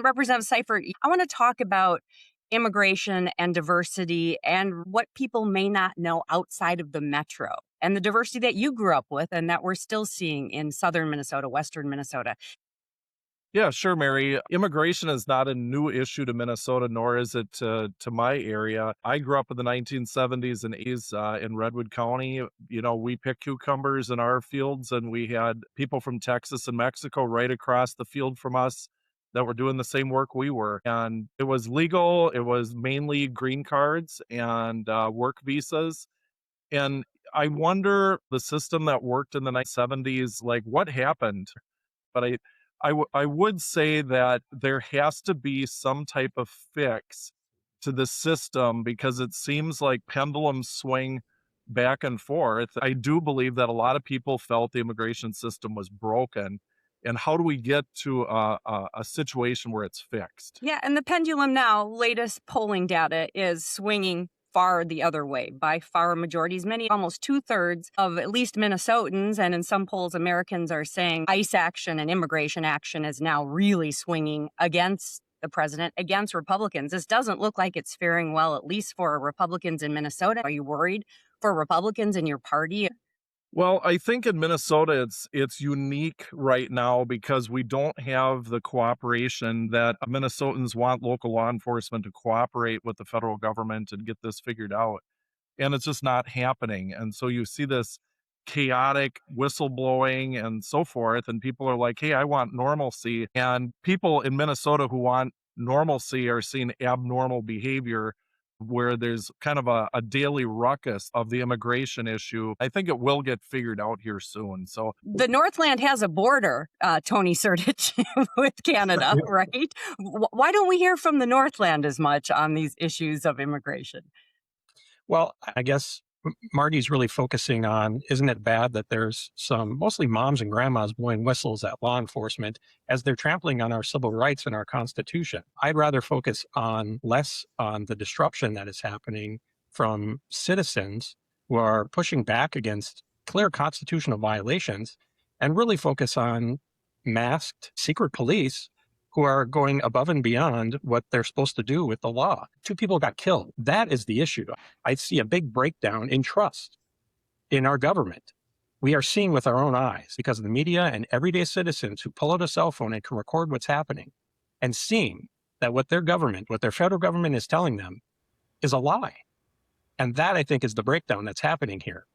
Representative Seifert, I want to talk about immigration and diversity and what people may not know outside of the metro and the diversity that you grew up with and that we're still seeing in southern Minnesota, western Minnesota. Yeah, sure, Mary. Immigration is not a new issue to Minnesota, nor is it to my area. I grew up in the 1970s and 80s in Redwood County. You know, we picked cucumbers in our fields, and we had people from Texas and Mexico right across the field from us that were doing the same work we were. And it was legal. It was mainly green cards and work visas. And I wonder the system that worked in the 1970s, like what happened? But I would say that there has to be some type of fix to the system because it seems like pendulums swing back and forth. I do believe that a lot of people felt the immigration system was broken. And how do we get to a situation where it's fixed? Yeah, and the pendulum now, latest polling data, is swinging far the other way. By far majorities, many, almost 2/3 of at least Minnesotans, and in some polls, Americans are saying ICE action and immigration action is now really swinging against the president, against Republicans. This doesn't look like it's faring well, at least for Republicans in Minnesota. Are you worried for Republicans in your party? Well, I think in Minnesota it's unique right now because we don't have the cooperation that Minnesotans want local law enforcement to cooperate with the federal government and get this figured out. And it's just not happening. And so you see this chaotic whistleblowing and so forth, and people are like, "Hey, I want normalcy." And people in Minnesota who want normalcy are seeing abnormal behavior where there's kind of a daily ruckus of the immigration issue. I think it will get figured out here soon. So The Northland has a border, Tony Sertich, with Canada, right? Why don't we hear from the Northland as much on these issues of immigration? Well, I guess Marty's really focusing on, isn't it bad that there's some mostly moms and grandmas blowing whistles at law enforcement as they're trampling on our civil rights and our Constitution? I'd rather focus on less on the disruption that is happening from citizens who are pushing back against clear constitutional violations and really focus on masked secret police who are going above and beyond what they're supposed to do with the law. 2 people got killed. That is the issue. I see a big breakdown in trust in our government. We are seeing with our own eyes because of the media and everyday citizens who pull out a cell phone and can record what's happening and seeing that what their government, what their federal government is telling them is a lie. And that, I think, is the breakdown that's happening here.